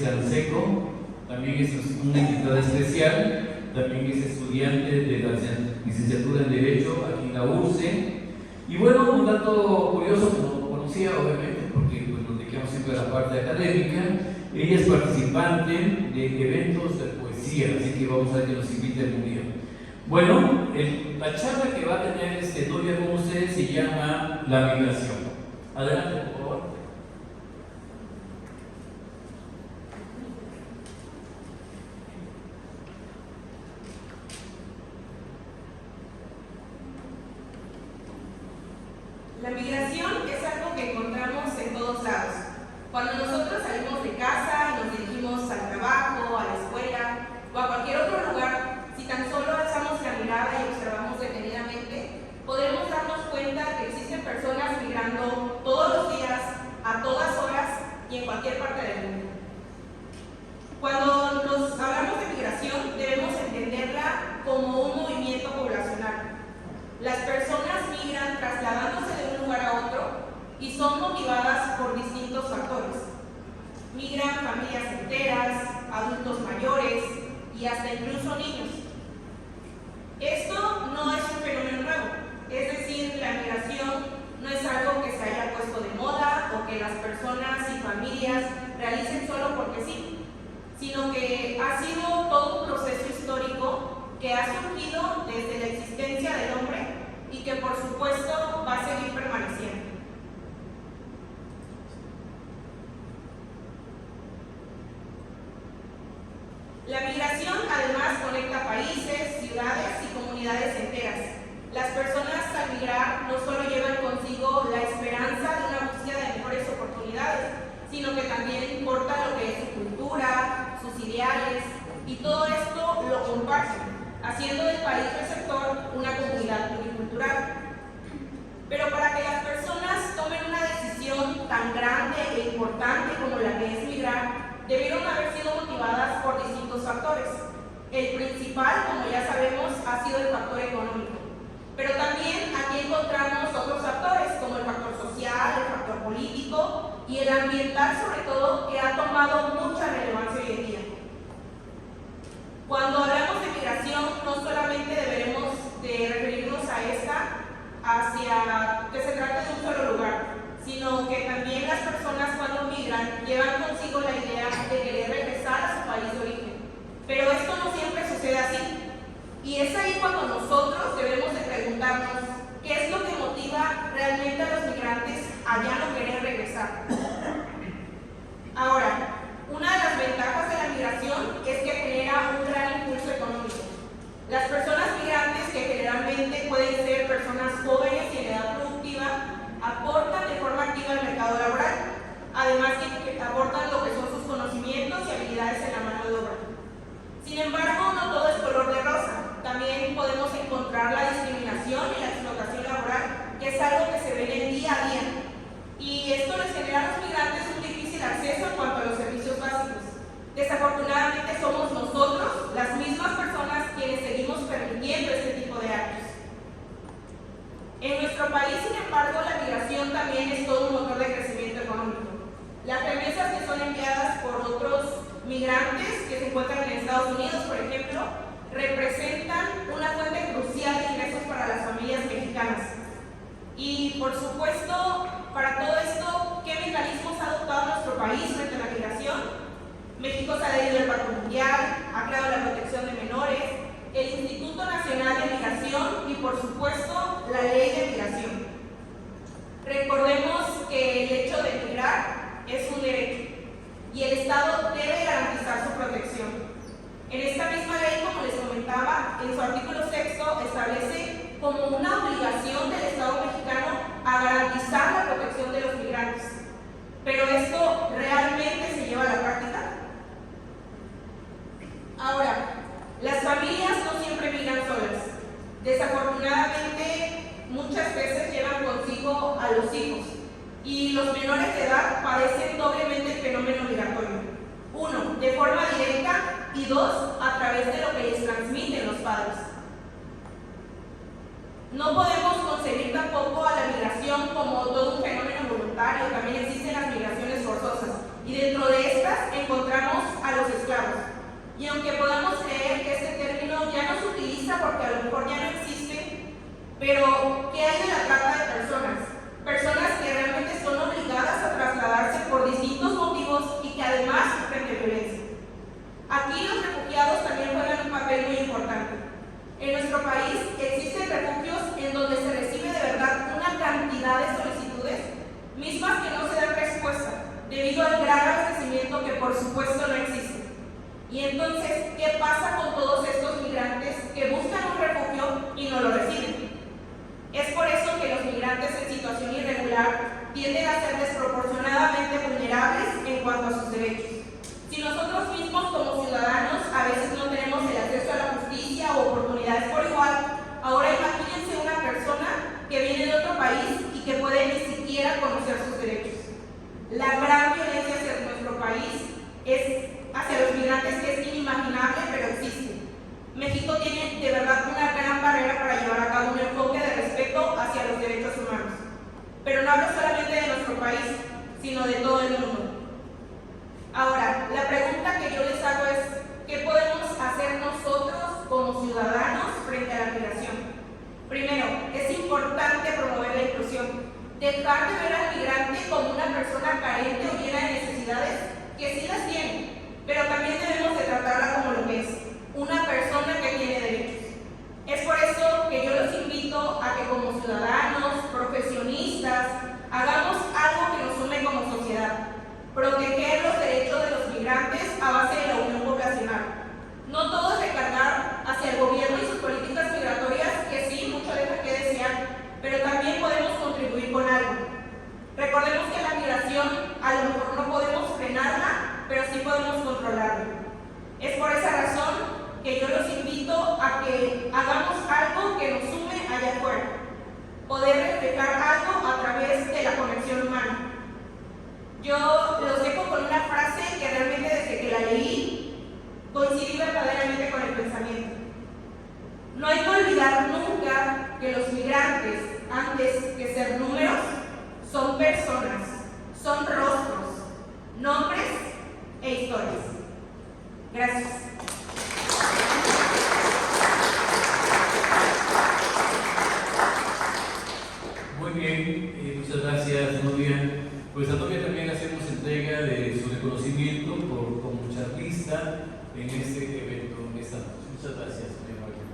Canseco, también es una invitada especial, también es estudiante de la licenciatura en Derecho aquí en la URCE. Y bueno, un dato curioso que no conocía, obviamente, porque pues, nos dedicamos siempre a la parte académica. Ella es participante de eventos de poesía, así que vamos a ver que nos invite algún día. Bueno, la charla que va a tener Nuria con ustedes se llama La migración. Adelante, por favor. La migración es algo que encontramos en todos lados. Cuando nosotros salimos de casa y nos dirigimos al trabajo, a la escuela o a cualquier otro lugar, si tan solo alzamos la mirada y observamos detenidamente, podremos darnos cuenta que existen personas migrando todos los días, a todas horas y en cualquier parte del mundo. Cuando nos hablamos de migración, debemos entenderla como un movimiento poblacional. Las personas migran trasladándose de un lugar a otro y son motivadas por distintos factores. Migran familias enteras, adultos mayores y hasta incluso niños. Esto no es un fenómeno nuevo, es decir, la migración no es algo que se haya puesto de moda o que las personas y familias realicen solo porque sí, sino que ha sido todo un proceso histórico que ha surgido desde la existencia del hombre y que por supuesto va a seguir permaneciendo. La migración además conecta países, ciudades y comunidades enteras. Las personas al migrar no solo llevan consigo la esperanza de una búsqueda de mejores oportunidades, sino que también importa lo que es su cultura, sus ideales, y todo esto lo comparten, haciendo del país receptor una comunidad pluricultural. Pero para que las personas tomen una decisión tan grande e importante como la que es migrar, debieron haber sido motivadas por distintos factores. El principal, como ya sabemos, ha sido el factor económico. Pero también aquí encontramos otros factores, como el factor social, el factor político y el ambiental, sobre todo, que ha tomado mucha relevancia hoy en día. Cuando hablamos de migración, no solamente deberemos de referirnos a esta hacia que se trate de un solo lugar, sino que también las personas cuando migran llevan consigo la idea de querer regresar a su país de origen. Pero esto no siempre sucede así. Y es ahí cuando nosotros debemos de preguntarnos qué es lo que motiva realmente a los migrantes a ya no querer regresar. Ahora, una de las ventajas de la migración es que genera un gran impulso económico. Las personas migrantes, que generalmente pueden ser personas jóvenes y en edad productiva, aportan de forma activa al mercado laboral, además que aportan lo que son sus conocimientos y habilidades en la mano de obra. Sin embargo, no todo es color de rosa. También podemos encontrar la discriminación y la explotación laboral, que es algo que se ve en el día a día. Y esto les genera a los migrantes un difícil acceso en cuanto a los servicios básicos. Desafortunadamente somos nosotros, las mismas personas, quienes seguimos permitiendo este tipo de actos. En nuestro país, sin embargo, la migración también es todo un motor de crecimiento económico. Las remesas que son enviadas por otros migrantes que se encuentran en Estados Unidos, por ejemplo, representan una fuente crucial de ingresos para las familias mexicanas. Y, por supuesto, para todo esto, ¿qué mecanismos ha adoptado nuestro país frente a la migración? México se ha adherido al Pacto Mundial, ha creado la protección de menores, el Instituto Nacional de Migración y, por supuesto, la Ley de Migración. Recordemos que el hecho de migrar es un derecho y el Estado debe garantizar su protección. En esta misma ley, como les comentaba, en su artículo 6 establece como una obligación del Estado mexicano a garantizar la protección de los migrantes. Pero esto realmente se lleva a la práctica. Ahora, las familias no siempre migran solas. Desafortunadamente, muchas veces llevan consigo a los hijos y los menores de edad padecen doblemente el fenómeno migratorio. Uno, de forma directa, y dos, a través de lo que les transmiten los padres. No podemos concebir tampoco a la migración como todo un fenómeno voluntario. También existen las migraciones forzosas y dentro de estas encontramos Y entonces, ¿qué pasa con todos estos migrantes que buscan un refugio y no lo reciben? Es por eso que los migrantes en situación irregular tienden a ser desproporcionadamente vulnerables en cuanto a sus derechos. Si nosotros mismos como ciudadanos a veces no tenemos el acceso a la justicia o oportunidades por igual, ahora imagínense una persona que viene de otro país y que puede ni siquiera conocer sus derechos. La gran violencia hacia nuestro país hacia los migrantes es inimaginable, pero existe. México tiene de verdad una gran barrera para llevar a cabo un enfoque de respeto hacia los derechos humanos. Pero no hablo solamente de nuestro país, sino de todo el mundo. Ahora, la pregunta que yo les hago es, ¿qué podemos hacer nosotros como ciudadanos frente a la migración? Primero, es importante promover la inclusión, dejar de ver al migrante como una persona carente o llena de necesidades, que sí las tiene, pero también debemos de tratarla como lo que es, una persona que tiene derechos. Es por eso que yo los invito a que como ciudadanos, profesionistas, hagamos algo que nos sume como sociedad, proteger los derechos de los migrantes a base de la unión poblacional. No todo es recargar hacia el gobierno y sus políticas migratorias, que sí, mucho deja que desear, pero también podemos contribuir con algo. Recordemos que la migración a lo mejor no podemos frenarla, pero sí podemos controlarla. Es por esa razón que yo los invito a que hagamos algo que nos sume allá afuera, poder reflejar algo a través de la conexión humana. Yo los dejo con una frase que realmente desde que la leí coincidí verdaderamente con el pensamiento. No hay que olvidar nunca que los migrantes, antes que ser números, son personas, son rostros, nombres e historias. Gracias. Muy bien, muchas gracias, Nubia. Pues a Nubia también hacemos entrega de su reconocimiento como charlista en este evento esta noche. Muchas gracias, señor Marqués.